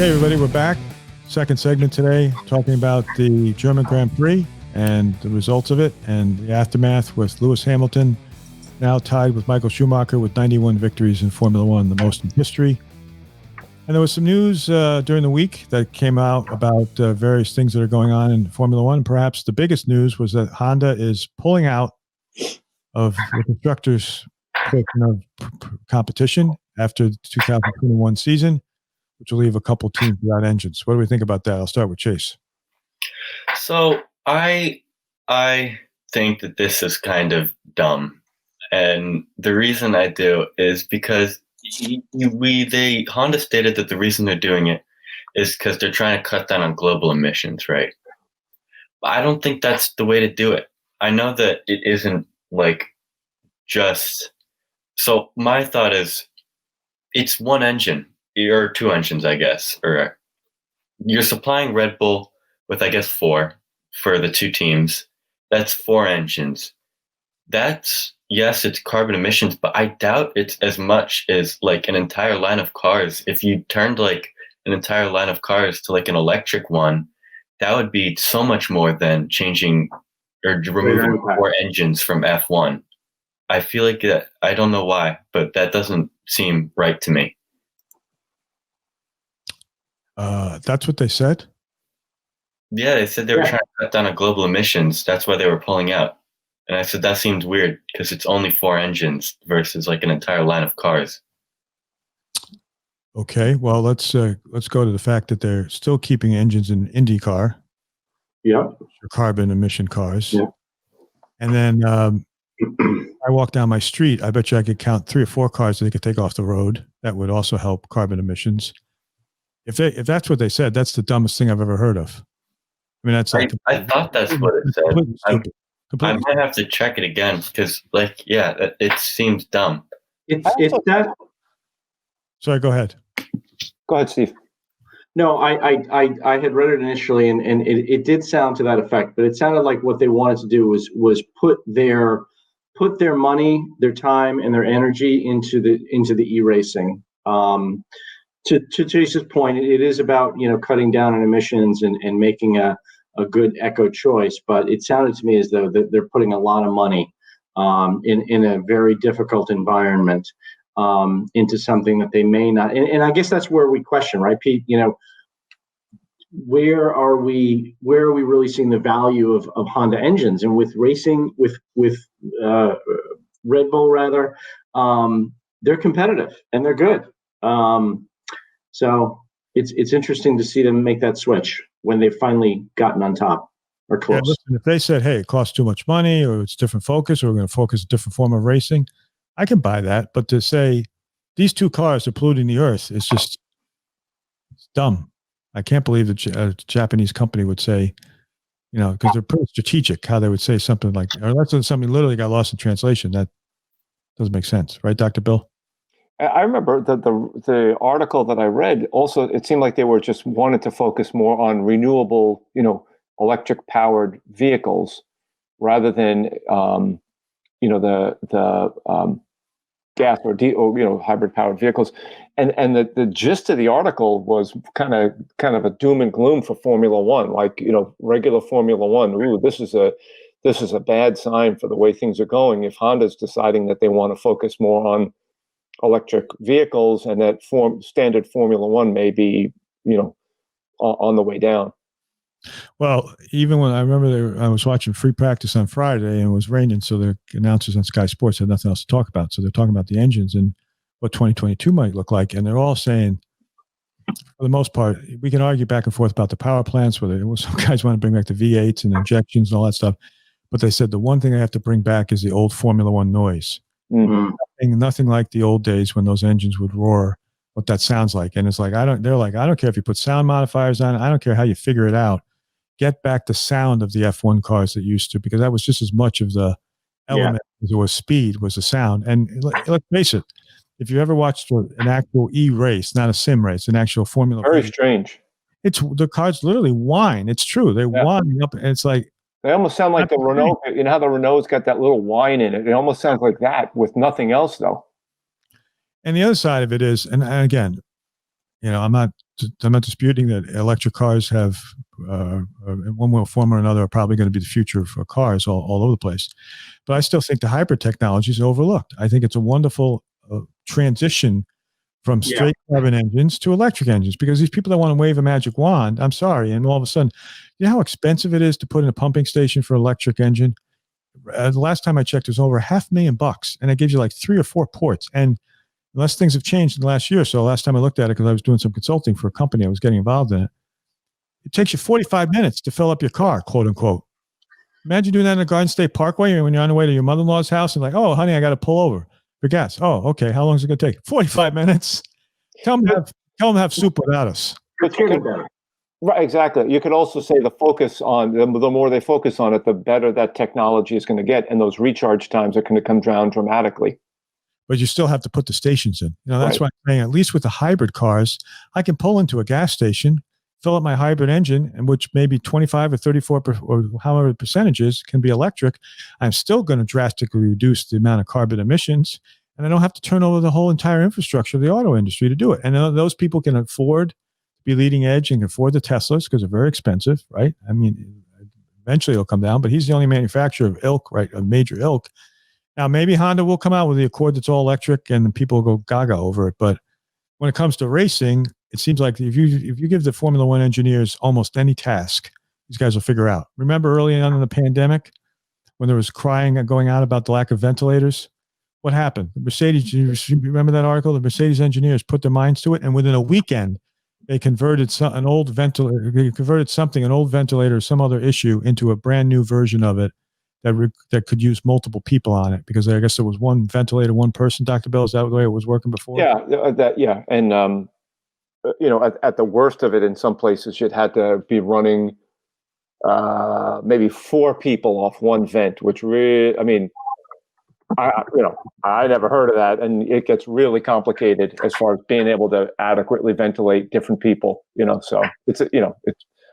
Okay, everybody, we're back. Second segment today, talking about the German Grand Prix and the results of it and the aftermath with Lewis Hamilton now tied with Michael Schumacher with 91 victories in Formula One, the most in history. And there was some news during the week that came out about various things that are going on in Formula One. Perhaps the biggest news was that Honda is pulling out of the constructors' portion of competition after the 2021 season, which will leave a couple teams without engines. What do we think about that? I'll start with Chase. So I think that this is kind of dumb. And the reason I do is because Honda stated that the reason they're doing it is because they're trying to cut down on global emissions, right? But I don't think that's the way to do it. I know that it isn't like just. So my thought is it's one engine or two engines, I guess, or you're supplying Red Bull with, I guess, 4 for the two teams. That's 4 engines. That's, yes, it's carbon emissions, but I doubt it's as much as like an entire line of cars. If you turned like an entire line of cars to like an electric one, that would be so much more than changing or removing 4 engines from F1. I feel like that, I don't know why, but that doesn't seem right to me. That's what they said? Yeah, they said they were trying to cut down on global emissions. That's why they were pulling out. And I said that seemed weird because it's only 4 engines versus like an entire line of cars. Okay, well, let's go to the fact that they're still keeping engines in IndyCar. Yep. Carbon emission cars. Yep. And then I walk down my street, I bet you I could count 3 or 4 cars that they could take off the road. That would also help carbon emissions. If that's what they said, that's the dumbest thing I've ever heard of. I mean, that's like I thought that's what it said. I might have to check it again because, like, yeah, it seems dumb. It's that. Sorry, go ahead. Go ahead, Steve. No, I had read it initially, and it did sound to that effect, but it sounded like what they wanted to do was put their money, their time, and their energy into the e-racing. To Chase's point, it is about cutting down on emissions and making a good eco choice, but it sounded to me as though that they're putting a lot of money in a very difficult environment into something that they may not. And I guess that's where we question, right, Pete? Where are we really seeing the value of Honda engines? And with racing, with Red Bull rather, they're competitive and they're good. So it's interesting to see them make that switch when they've finally gotten on top or close. Yeah, listen, if they said, hey, it costs too much money or it's different focus or we're going to focus a different form of racing, I can buy that. But to say these 2 cars are polluting the earth, it's dumb. I can't believe that a Japanese company would say, because they're pretty strategic how they would say something like, or that's something literally got lost in translation. That doesn't make sense. Right, Dr. Bill? I remember the article that I read also, it seemed like they were just wanted to focus more on renewable, electric powered vehicles rather than, the gas or hybrid powered vehicles. And the gist of the article was kind of a doom and gloom for Formula One, like, regular Formula One. Ooh, this is a bad sign for the way things are going. If Honda's deciding that they want to focus more on electric vehicles and that standard Formula One may be, on the way down. Well, even when I remember I was watching free practice on Friday and it was raining, so the announcers on Sky Sports had nothing else to talk about. So they're talking about the engines and what 2022 might look like. And they're all saying, for the most part, we can argue back and forth about the power plants, whether some guys want to bring back the V8s and injections and all that stuff. But they said the one thing they have to bring back is the old Formula One noise. Mm-hmm. Nothing like the old days when those engines would roar, what that sounds like. And it's like, I don't care if you put sound modifiers on it. I don't care how you figure it out. Get back the sound of the F1 cars that used to, because that was just as much of the element as it was speed, was the sound. And let's face it, if you ever watched an actual E-race, not a sim race, an actual Formula Very strange. It's the cars literally whine. It's true. They whine up, and it's like, they almost sound like the Renault. You know how the Renault's got that little whine in it? It almost sounds like that with nothing else, though. And the other side of it is, and again, I'm not disputing that electric cars have, in one way, form or another, are probably going to be the future for cars all over the place. But I still think the hybrid technology is overlooked. I think it's a wonderful transition from straight carbon engines to electric engines, because these people that want to wave a magic wand, I'm sorry, and all of a sudden, you know how expensive it is to put in a pumping station for an electric engine? The last time I checked, it was over $500,000, and it gives you like 3 or 4 ports. And unless things have changed in the last year or so, last time I looked at it, because I was doing some consulting for a company I was getting involved in it takes you 45 minutes to fill up your car, quote unquote. Imagine doing that in a Garden State Parkway when you're on the way to your mother-in-law's house and like, oh, honey, I got to pull over for gas. Oh, okay. How long is it going to take? 45 minutes. Tell them to have soup without us. But you could, right, exactly. You could also say the focus on the more they focus on it, the better that technology is going to get, and those recharge times are going to come down dramatically. But you still have to put the stations in. That's why I'm saying, at least with the hybrid cars, I can pull into a gas station, fill up my hybrid engine, and which maybe 25 or 34 or however the percentages can be electric. I'm still going to drastically reduce the amount of carbon emissions, and I don't have to turn over the whole entire infrastructure of the auto industry to do it. And those people can afford to be leading edge and can afford the Teslas because they're very expensive, right? I mean, eventually it'll come down, but he's the only manufacturer of ilk, right? A major ilk. Now, maybe Honda will come out with the Accord that's all electric and people will go gaga over it. But when it comes to racing, it seems like if you give the Formula One engineers almost any task, these guys will figure out. Remember early on in the pandemic when there was crying and going out about the lack of ventilators? What happened? The Mercedes, you remember that article? The Mercedes engineers put their minds to it, and within a weekend, they converted an old ventilator, an old ventilator or some other issue into a brand new version of it that could use multiple people on it, because I guess there was one ventilator, one person. Dr. Bell, is that the way it was working before? Yeah, and at the worst of it, in some places, you'd had to be running maybe 4 people off one vent, which really, I mean, I never heard of that, and it gets really complicated as far as being able to adequately ventilate different people. So it's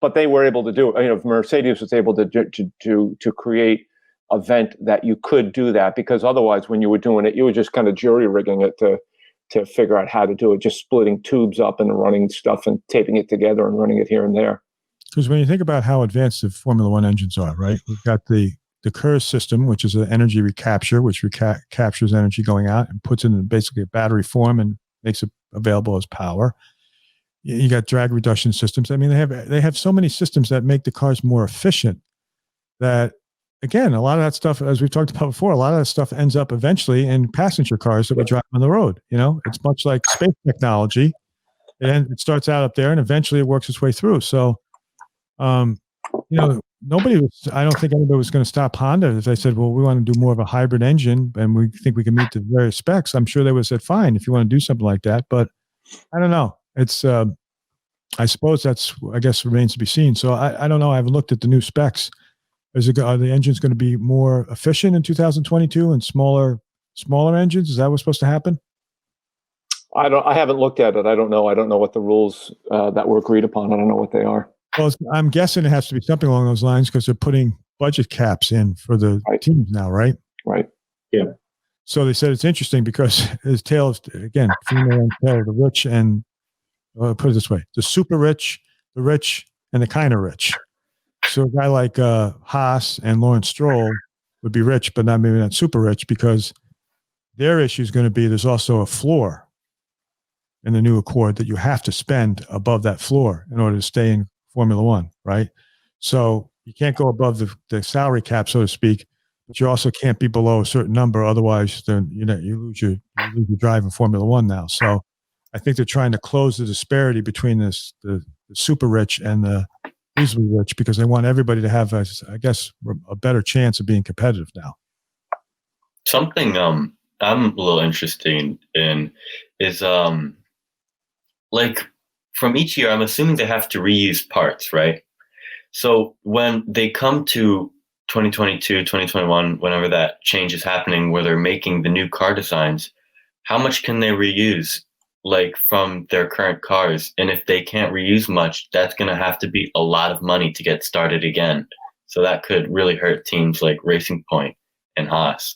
but they were able to do it. Mercedes was able to create a vent that you could do that, because otherwise, when you were doing it, you were just kind of jury rigging it to figure out how to do it, just splitting tubes up and running stuff and taping it together and running it here and there. Because when you think about how advanced the Formula One engines are, right? We've got the KERS system, which is an energy recapture, which captures energy going out and puts it in basically a battery form and makes it available as power. You got drag reduction systems. I mean, they have so many systems that make the cars more efficient that, again, a lot of that stuff, as we've talked about before, a lot of that stuff ends up eventually in passenger cars that we drive on the road. It's much like space technology. And it starts out up there and eventually it works its way through. So, I don't think anybody was going to stop Honda if they said, well, we want to do more of a hybrid engine and we think we can meet the various specs. I'm sure they would have said, fine, if you want to do something like that. But I don't know. It's, I suppose I guess remains to be seen. So I don't know. I haven't looked at the new specs. Are the engines going to be more efficient in 2022 and smaller engines? Is that what's supposed to happen? I haven't looked at it. I don't know. I don't know what the rules that were agreed upon. I don't know what they are. Well, I'm guessing it has to be something along those lines because they're putting budget caps in for the teams now, right? Right. Yeah. So they said it's interesting because his tale is, again, female and tale, the rich and, put it this way, the super rich, the rich, and the kind of rich. So a guy like Haas and Lawrence Stroll would be rich, but maybe not super rich, because their issue is going to be there's also a floor in the new Accord that you have to spend above that floor in order to stay in Formula One, right? So you can't go above the salary cap, so to speak, but you also can't be below a certain number. Otherwise, then you lose your drive in Formula One now. So I think they're trying to close the disparity between the super rich and the reasonably rich, because they want everybody to have, I guess, a better chance of being competitive now. Something I'm a little interested in is like from each year, I'm assuming they have to reuse parts, right? So when they come to 2022, 2021, whenever that change is happening, where they're making the new car designs, how much can they reuse, like from their current cars? And if they can't reuse much, that's going to have to be a lot of money to get started again. So that could really hurt teams like Racing Point and Haas.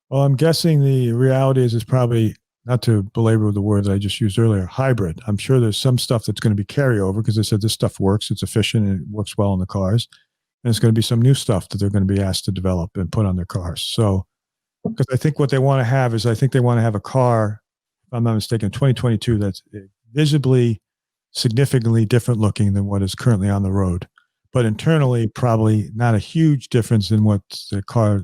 Well, I'm guessing the reality is probably not to belabor the word that I just used earlier, hybrid. I'm sure there's some stuff that's going to be carryover because they said this stuff works, it's efficient, and it works well in the cars. And there's going to be some new stuff that they're going to be asked to develop and put on their cars. So, because I think what they want to have is, I think they want to have a car, if I'm not mistaken, 2022 that's visibly, significantly different looking than what is currently on the road. But internally, probably not a huge difference in what the car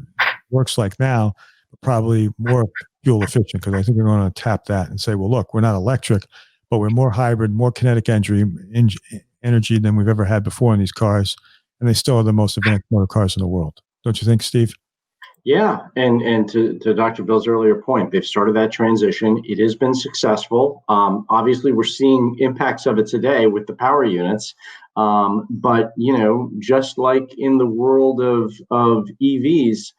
works like now, but probably more fuel efficient, because I think we're going to tap that and say, well, look, we're not electric, but we're more hybrid, more kinetic energy than we've ever had before in these cars. And they still are the most advanced motor cars in the world. Don't you think, Steve? Yeah, and to Dr. Bill's earlier point, they've started that transition. It has been successful. Obviously, we're seeing impacts of it today with the power units. But just like in the world of EVs,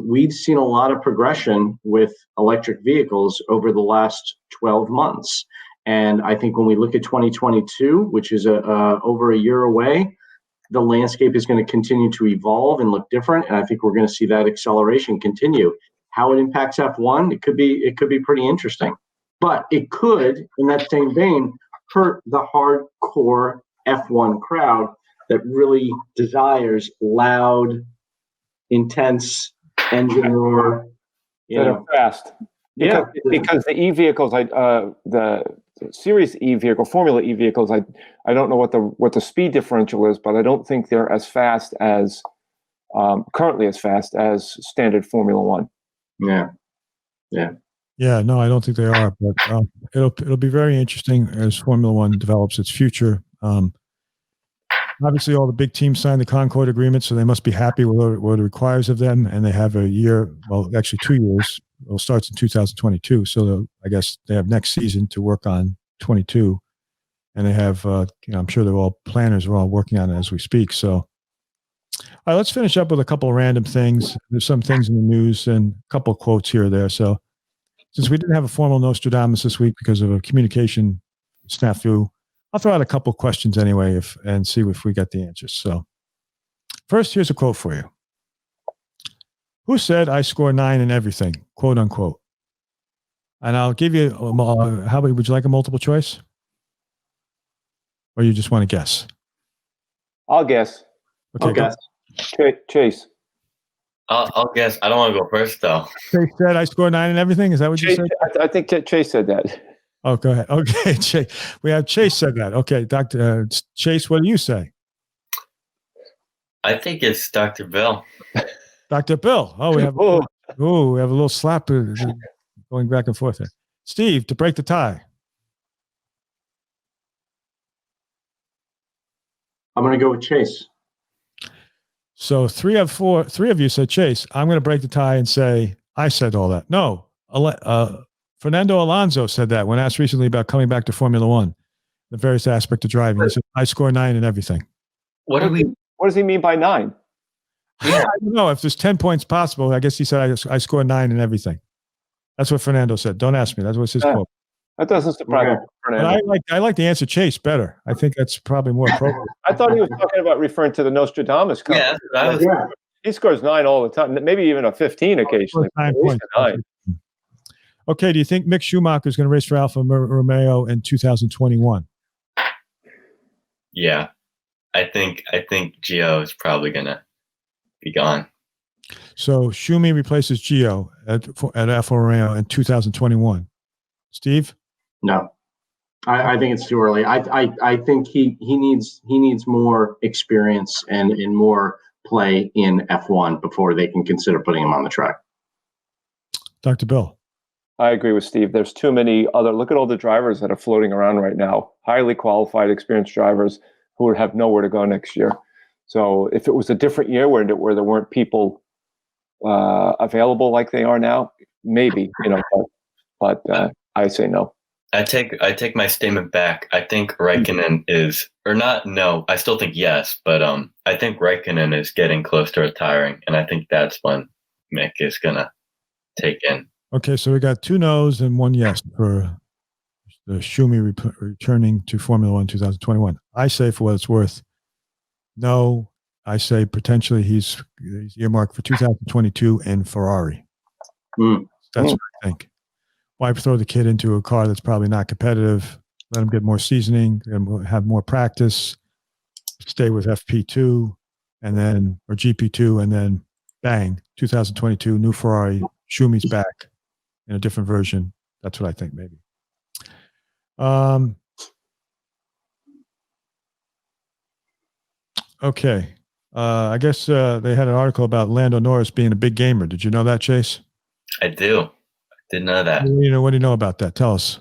we've seen a lot of progression with electric vehicles over the last 12 months. And I think when we look at 2022, which is over a year away, the landscape is going to continue to evolve and look different. And I think we're going to see that acceleration continue. How it impacts F1, it could be pretty interesting. But it could, in that same vein, hurt the hardcore F1 crowd that really desires loud, intense engine roar. That are fast. Because the E vehicles, the Series E vehicle, Formula E vehicles, I don't know what the speed differential is, but I don't think they're as fast as currently as fast as standard Formula One. Yeah. No, I don't think they are, but it'll be very interesting as Formula One develops its future. Obviously, all the big teams signed the Concord Agreement, so they must be happy with what it requires of them, and they have a year, well, actually 2 years. It starts in 2022, so I guess they have next season to work on 22, and they have, I'm sure they're all planners are all working on it as we speak. So, all right, let's finish up with a couple of random things. There's some things in the news and a couple of quotes here or there. So, since we didn't have a formal Nostradamus this week because of a communication snafu, I'll throw out a couple of questions anyway and see if we get the answers. So, first, here's a quote for you. Who said I score 9 in everything, quote unquote? And I'll give you, would you like a multiple choice? Or you just want to guess? I'll guess. Okay, guess. Chase. I'll guess. I don't want to go first, though. Chase said I score 9 in everything? Is that what you said? I think Chase said that. Oh, go ahead. Okay, Chase. We have Chase said that. Okay, Dr. Chase, what do you say? I think it's Dr. Bill. Dr. Bill. Oh, we have a little slap going back and forth there. Steve, to break the tie. I'm going to go with Chase. So three of you said Chase. I'm going to break the tie and say I said all that. No, Fernando Alonso said that when asked recently about coming back to Formula One, the various aspects of driving. He said, I score 9 in everything. What does he mean by 9? I don't know. If there's 10 points possible, I guess he said I score 9 in everything. That's what Fernando said. Don't ask me. That was his quote. That doesn't surprise me. But I like the answer Chase better. I think that's probably more appropriate. I thought he was talking about referring to the Nostradamus. Yeah, he scores 9 all the time. Maybe even a 15 occasionally. 9 points. 9. Okay. Do you think Mick Schumacher is going to race for Alfa Romeo in 2021? Yeah, I think Gio is probably going to be gone. So Schumi replaces Gio at Alfa Romeo in 2021. Steve? No, I think it's too early. I think he needs more experience and more play in F1 before they can consider putting him on the track. Dr. Bill? I agree with Steve. There's too many look at all the drivers that are floating around right now. Highly qualified, experienced drivers who would have nowhere to go next year. So if it was a different year where there weren't people available like they are now, maybe, but I say no. I take my statement back. I think Raikkonen is, or not, no, I still think yes, but I think Raikkonen is getting close to retiring, and I think that's when Mick is going to take in. Okay, so we got 2 no's and 1 yes for the Schumi returning to Formula One 2021. I say, for what it's worth, no. I say potentially he's earmarked for 2022 in Ferrari. That's what I think. why throw the kid into a car that's probably not competitive? Let him get more seasoning and have more practice. Stay with FP2 and then or GP2 and then bang, 2022 new Ferrari. Schumi's back in a different version. That's what I think, maybe. Okay. I guess they had an article about Lando Norris being a big gamer. Did you know that, Chase? I do. I did know that. What do you know about that? Tell us.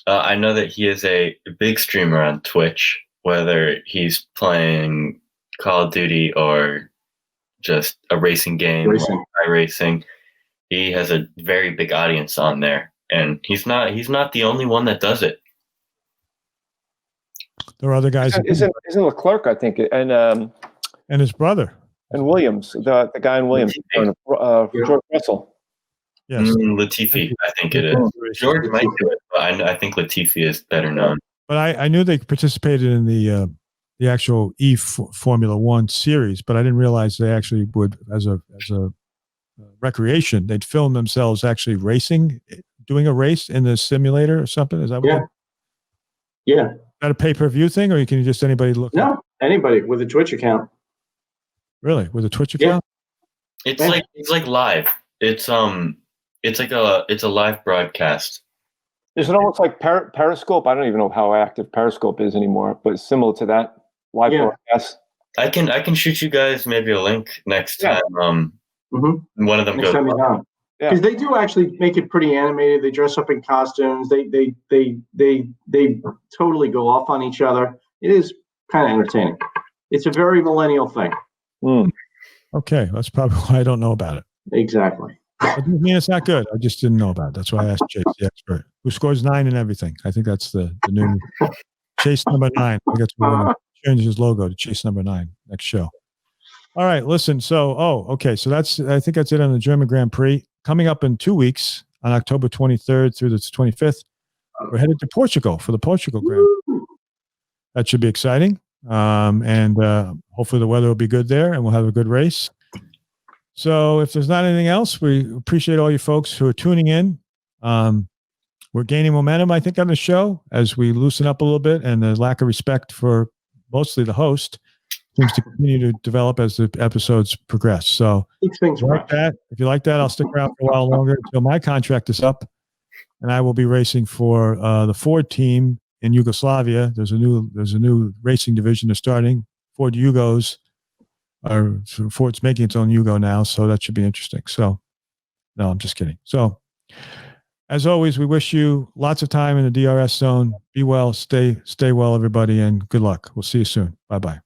I know that he is a big streamer on Twitch, whether he's playing Call of Duty or just a racing game, racing. He has a very big audience on there, and he's not the only one that does it. There are other guys. Isn't Leclerc, I think, and his brother. And Williams, the guy in Williams, George Russell. Yes. Latifi, I think it is. George might do it, but I think Latifi is better known. But I knew they participated in the actual Formula One series, but I didn't realize they actually would, as a recreation, they'd film themselves actually racing, doing a race in the simulator or something. Is that what? Yeah. Is that a pay-per-view thing, or can you just anybody look? No, anybody with a Twitch account. Really, with a Twitch account? It's like live. It's a live broadcast. Is it almost like Periscope? I don't even know how active Periscope is anymore, but it's similar to that live broadcast. I can shoot you guys maybe a link next time. One of them next goes. Because they do actually make it pretty animated. They dress up in costumes. They totally go off on each other. It is kind of entertaining. It's a very millennial thing. Okay, that's probably why I don't know about it. Exactly. It doesn't mean it's not good. I just didn't know about it. That's why I asked Chase, the expert, who scores 9 and everything. I think that's the new Chase number 9. I think that's what we're going to change his logo to Chase number 9 next show. All right, listen. So, okay. So I think that's it on the German Grand Prix. Coming up in 2 weeks on October 23rd through the 25th, we're headed to Portugal for the Portugal Grand Prix. That should be exciting. And hopefully the weather will be good there and we'll have a good race. So if there's not anything else, we appreciate all you folks who are tuning in. We're gaining momentum, I think, on the show as we loosen up a little bit, and the lack of respect for mostly the host seems to continue to develop as the episodes progress. So if you like that, I'll stick around for a while longer until my contract is up, and I will be racing for the Ford team in Yugoslavia. There's a new racing division that's starting. Ford Yugos. Ford's making its own Yugo now, so that should be interesting. So, no, I'm just kidding. So, as always, we wish you lots of time in the DRS zone. Be well, stay well, everybody, and good luck. We'll see you soon. Bye-bye.